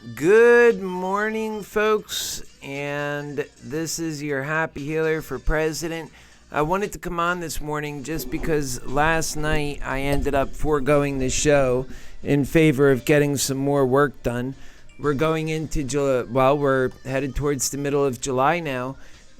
Good morning, folks, and this is your happy healer for president. I wanted to come on this morning just because last night I ended up foregoing the show in favor of getting some more work done. We're going into July, we're headed towards the middle of July now,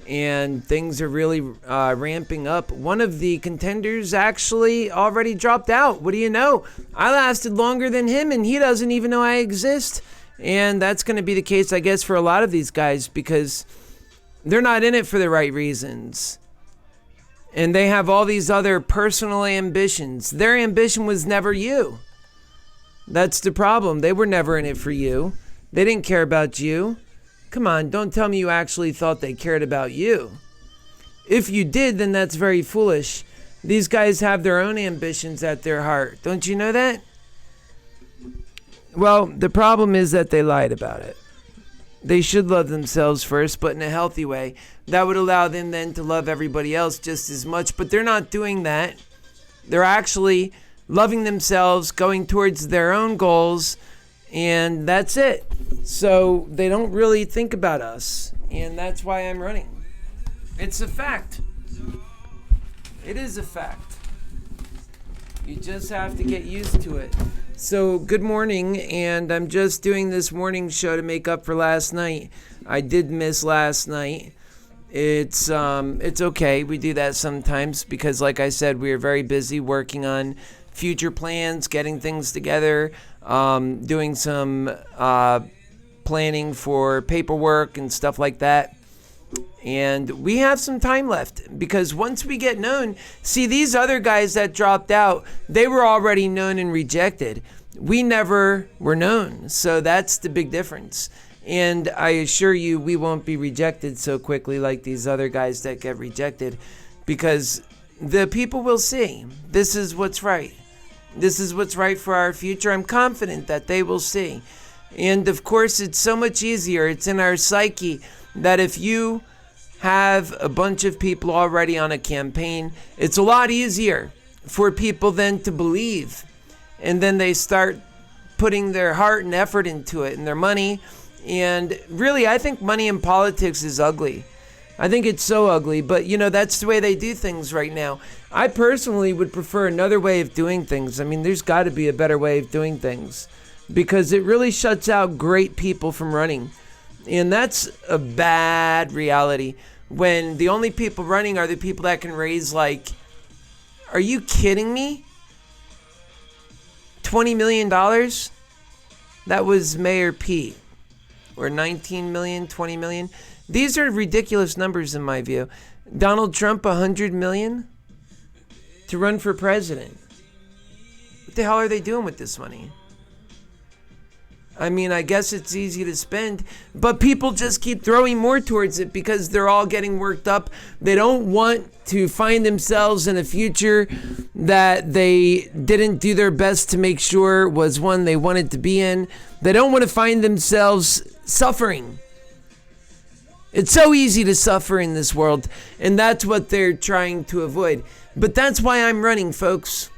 and things are really ramping up. One of the contenders actually already dropped out. What do you know? I lasted longer than him, and he doesn't even know I exist. And that's going to be the case, I guess, for a lot of these guys because they're not in it for the right reasons. And they have all these other personal ambitions. Their ambition was never you. That's the problem. They were never in it for you. They didn't care about you. Come on, don't tell me you actually thought they cared about you. If you did, then that's very foolish. These guys have their own ambitions at their heart. Don't you know that? Well, the problem is that they lied about it. They should love themselves first, but in a healthy way. That would allow them then to love everybody else just as much, but they're not doing that. They're actually loving themselves, going towards their own goals, and that's it. So they don't really think about us, and that's why I'm running. It's a fact. It is a fact. You just have to get used to it. So good morning, and I'm just doing this morning show to make up for last night. I did miss last night. It's okay. We do that sometimes because, like I said, we are very busy working on future plans, getting things together, doing some planning for paperwork and stuff like that. And we have some time left because once we get known, see, these other guys that dropped out, they were already known and rejected. We never were known. So that's the big difference. And I assure you, we won't be rejected so quickly like these other guys that get rejected because the people will see this is what's right. This is what's right for our future. I'm confident that they will see. And of course, it's so much easier. It's in our psyche that if you have a bunch of people already on a campaign, it's a lot easier for people then to believe. And then they start putting their heart and effort into it and their money. And really, I think money in politics is ugly. I think it's so ugly, but that's the way they do things right now. I personally would prefer another way of doing things. I mean, there's got to be a better way of doing things because it really shuts out great people from running. And that's a bad reality when the only people running are the people that can raise, like, are you kidding me? $20 million? That was Mayor Pete. Or 19 million, 20 million. These are ridiculous numbers in my view. Donald Trump, 100 million to run for president. What the hell are they doing with this money? I mean, I guess it's easy to spend, but people just keep throwing more towards it because they're all getting worked up. They don't want to find themselves in a future that they didn't do their best to make sure was one they wanted to be in. They don't want to find themselves suffering. It's so easy to suffer in this world, and that's what they're trying to avoid. But that's why I'm running, folks.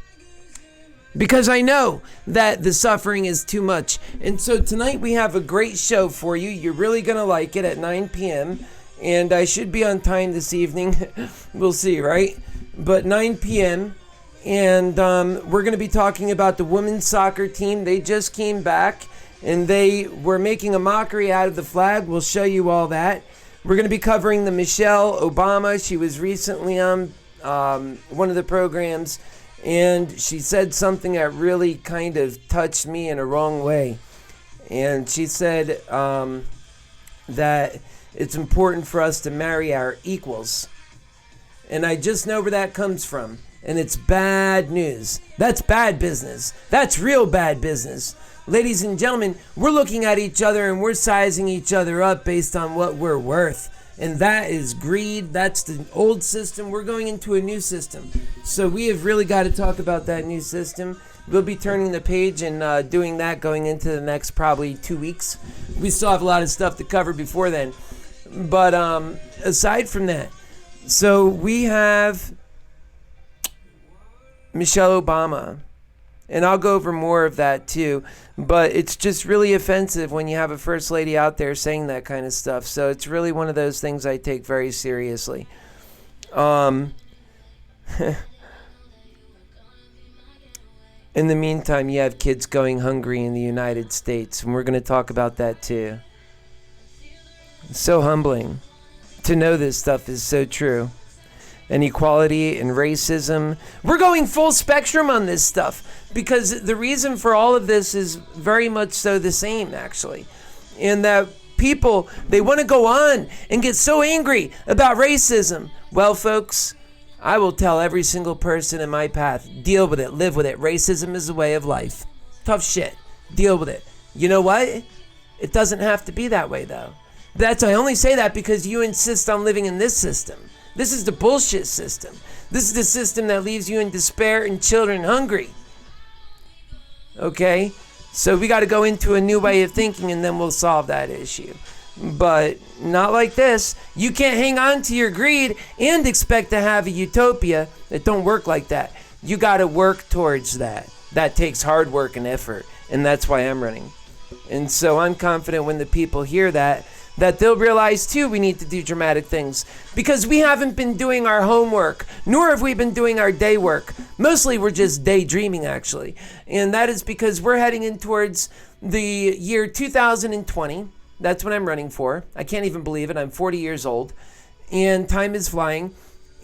Because I know that the suffering is too much. And so tonight we have a great show for you. You're really going to like it at 9 p.m. And I should be on time this evening. We'll see, right? But 9 p.m. And we're going to be talking about the women's soccer team. They just came back and they were making a mockery out of the flag. We'll show you all that. We're going to be covering the Michelle Obama. She was recently on one of the programs. And she said something that really kind of touched me in a wrong way. And she said that it's important for us to marry our equals. And I just know where that comes from. And it's bad news. That's bad business. That's real bad business. Ladies and gentlemen, we're looking at each other and we're sizing each other up based on what we're worth. And that is greed. That's the old system. We're going into a new system. So we have really got to talk about that new system. We'll be turning the page and doing that going into the next probably 2 weeks. We still have a lot of stuff to cover before then. But aside from that, so we have Michelle Obama. And I'll go over more of that too. But it's just really offensive when you have a first lady out there saying that kind of stuff. So it's really one of those things I take very seriously. In the meantime, you have kids going hungry in the United States, and we're going to talk about that too. It's so humbling to know this stuff is so true. Inequality and racism. We're going full spectrum on this stuff because the reason for all of this is very much so the same, actually. And that people, they want to go on and get so angry about racism. Well, folks, I will tell every single person in my path, deal with it, live with it. Racism is a way of life. Tough shit. Deal with it. You know what? It doesn't have to be that way, though. I only say that because you insist on living in this system. This is the bullshit system. This is the system that leaves you in despair and children hungry. Okay? So we got to go into a new way of thinking and then we'll solve that issue. But not like this. You can't hang on to your greed and expect to have a utopia. It don't work like that. You got to work towards that. That takes hard work and effort. And that's why I'm running. And so I'm confident when the people hear that they'll realize too we need to do dramatic things. Because we haven't been doing our homework, nor have we been doing our day work. Mostly we're just daydreaming, actually. And that is because we're heading in towards the year 2020. That's what I'm running for. I can't even believe it. I'm 40 years old. And time is flying.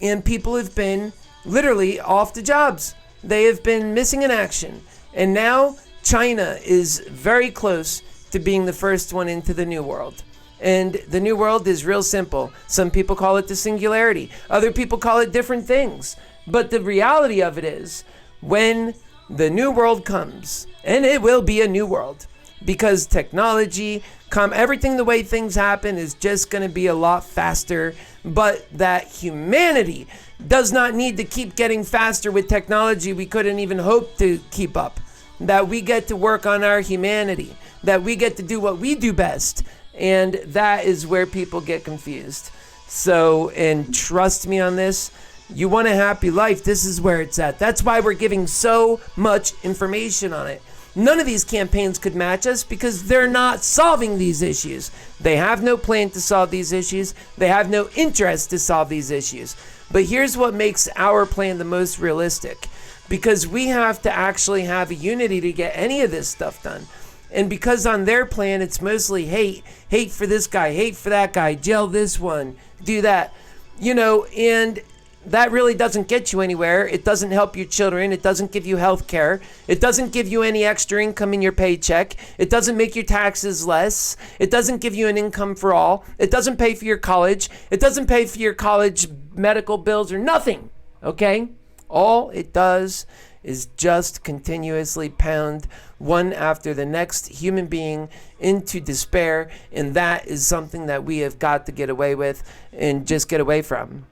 And people have been literally off the jobs. They have been missing in action. And now China is very close to being the first one into the New World. And the New World is real simple. Some people call it the singularity. Other people call it different things. But the reality of it is, when the New World comes, and it will be a new world, because technology, everything the way things happen is just going to be a lot faster, but that humanity does not need to keep getting faster with technology we couldn't even hope to keep up. That we get to work on our humanity. That we get to do what we do best. And that is where people get confused. So, and trust me on this, you want a happy life, this is where it's at. That's why we're giving so much information on it. None of these campaigns could match us because they're not solving these issues. They have no plan to solve these issues. They have no interest to solve these issues. But here's what makes our plan the most realistic. Because we have to actually have a unity to get any of this stuff done. And because on their plan, it's mostly hate for this guy, hate for that guy, jail this one, do that, and that really doesn't get you anywhere. It doesn't help your children. It doesn't give you health care. It doesn't give you any extra income in your paycheck. It doesn't make your taxes less. It doesn't give you an income for all. It doesn't pay for your college. It doesn't pay for your college medical bills or nothing, okay? All it does is just continuously pound one after the next human being into despair, and that is something that we have got to get away with and just get away from.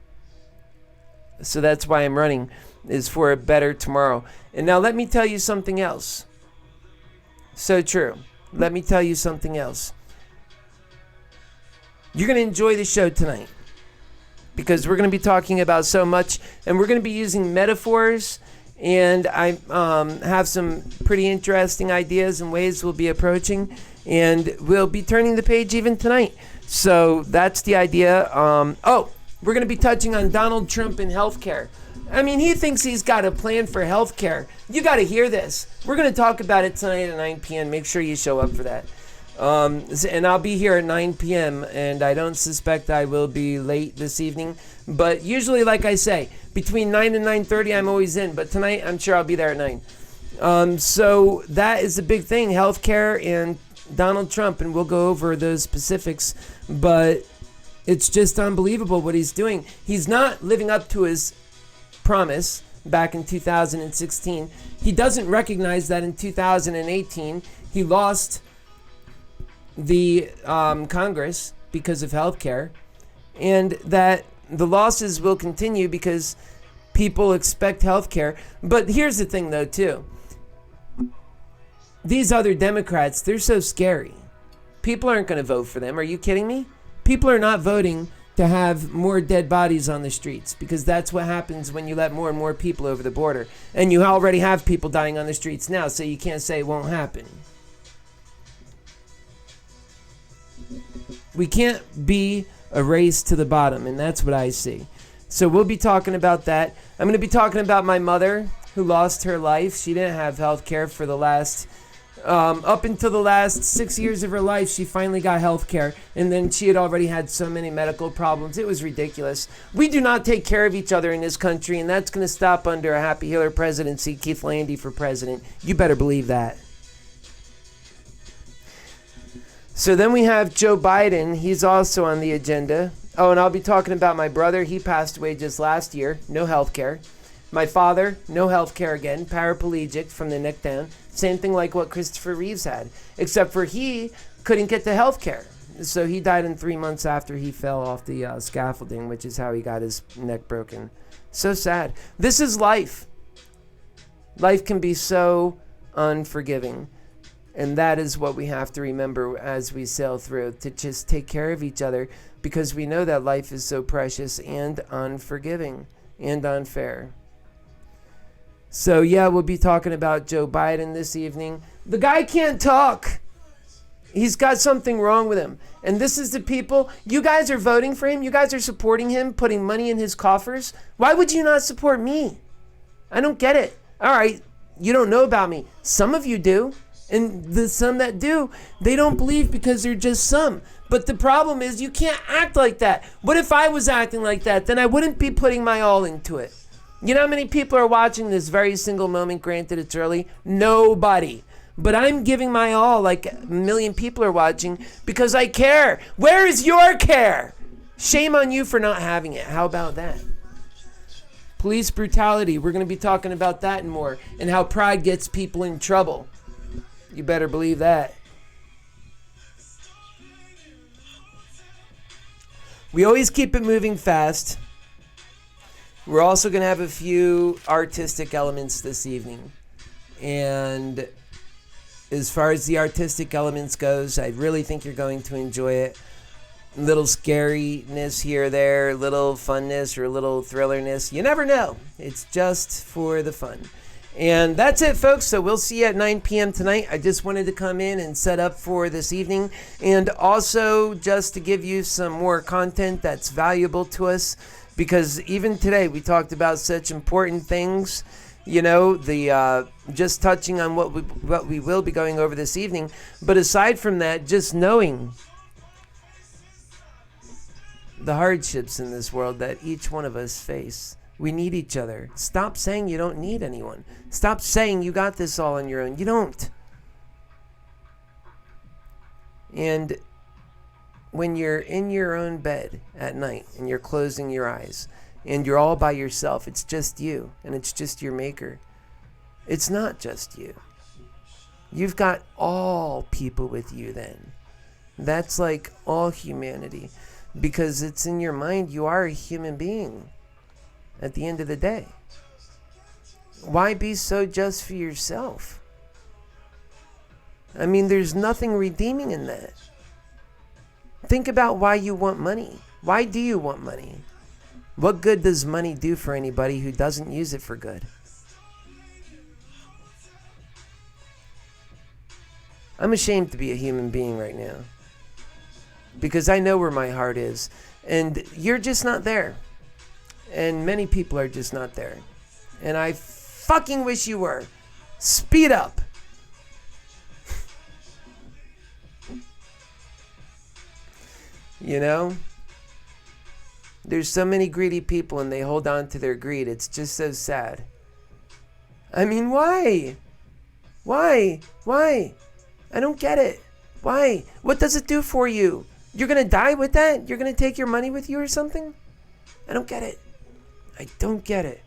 So that's why I'm running, is for a better tomorrow. And now let me tell you something else. So true. Let me tell you something else. You're going to enjoy the show tonight because we're going to be talking about so much, and we're going to be using metaphors. And I have some pretty interesting ideas and ways we'll be approaching. And we'll be turning the page even tonight. So that's the idea. We're going to be touching on Donald Trump and healthcare. I mean, he thinks he's got a plan for healthcare. You got to hear this. We're going to talk about it tonight at 9 p.m. Make sure you show up for that. And I'll be here at 9 p.m. And I don't suspect I will be late this evening. But usually, like I say, between 9 and 9:30, I'm always in. But tonight, I'm sure I'll be there at 9. So that is the big thing, healthcare and Donald Trump. And we'll go over those specifics. But it's just unbelievable what he's doing. He's not living up to his promise back in 2016. He doesn't recognize that in 2018, he lost the Congress because of healthcare, and that the losses will continue because people expect healthcare. But here's the thing, though, too. These other Democrats, they're so scary. People aren't going to vote for them. Are you kidding me? People are not voting to have more dead bodies on the streets, because that's what happens when you let more and more people over the border. And you already have people dying on the streets now, so you can't say it won't happen. We can't be a race to the bottom, and that's what I see. So we'll be talking about that. I'm going to be talking about my mother who lost her life. She didn't have health care for the last up until the last 6 years of her life. She finally got health care, and then she had already had so many medical problems. It was ridiculous. We do not take care of each other in this country, and that's going to stop under a happy healer presidency, Keith Landy for president. You better believe that. So then we have Joe Biden. He's also on the agenda. Oh, and I'll be talking about my brother. He passed away just last year. No health care. My father, no health care again. Paraplegic from the neck down. Same thing like what Christopher Reeves had, except for he couldn't get the health care. So he died in 3 months after he fell off the scaffolding, which is how he got his neck broken. So sad. This is life. Life can be so unforgiving. And that is what we have to remember as we sail through, to just take care of each other, because we know that life is so precious and unforgiving and unfair. So yeah, we'll be talking about Joe Biden this evening. The guy can't talk. He's got something wrong with him. And this is the people, you guys are voting for him. You guys are supporting him, putting money in his coffers. Why would you not support me? I don't get it. All right, you don't know about me. Some of you do. And the some that do, they don't believe because they're just some. But the problem is you can't act like that. What if I was acting like that? Then I wouldn't be putting my all into it. You know how many people are watching this very single moment? Granted, it's early. Nobody. But I'm giving my all, like a million people are watching, because I care. Where is your care? Shame on you for not having it. How about that? Police brutality. We're going to be talking about that and more. And how pride gets people in trouble. You better believe that. We always keep it moving fast. We're also going to have a few artistic elements this evening. And as far as the artistic elements goes, I really think you're going to enjoy it. Little scariness here or there, little funness or a little thrillerness. You never know. It's just for the fun. And that's it, folks. So we'll see you at 9 p.m. tonight. I just wanted to come in and set up for this evening. And also just to give you some more content that's valuable to us. Because even today we talked about such important things. You know, the just touching on what we will be going over this evening. But aside from that, just knowing the hardships in this world that each one of us face. We need each other. Stop saying you don't need anyone. Stop saying you got this all on your own. You don't. And when you're in your own bed at night and you're closing your eyes and you're all by yourself, it's just you and it's just your maker. It's not just you. You've got all people with you then. That's like all humanity, because it's in your mind. You are a human being at the end of the day. Why be so just for yourself? I mean, there's nothing redeeming in that. Think about why you want money. Why do you want money? What good does money do for anybody who doesn't use it for good? I'm ashamed to be a human being right now, because I know where my heart is, and you're just not there. And many people are just not there. And I fucking wish you were. Speed up. You know? There's so many greedy people and they hold on to their greed. It's just so sad. I mean, why? Why? Why? I don't get it. Why? What does it do for you? You're going to die with that? You're going to take your money with you or something? I don't get it. I don't get it.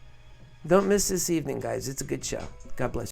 Don't miss this evening, guys. It's a good show. God bless you.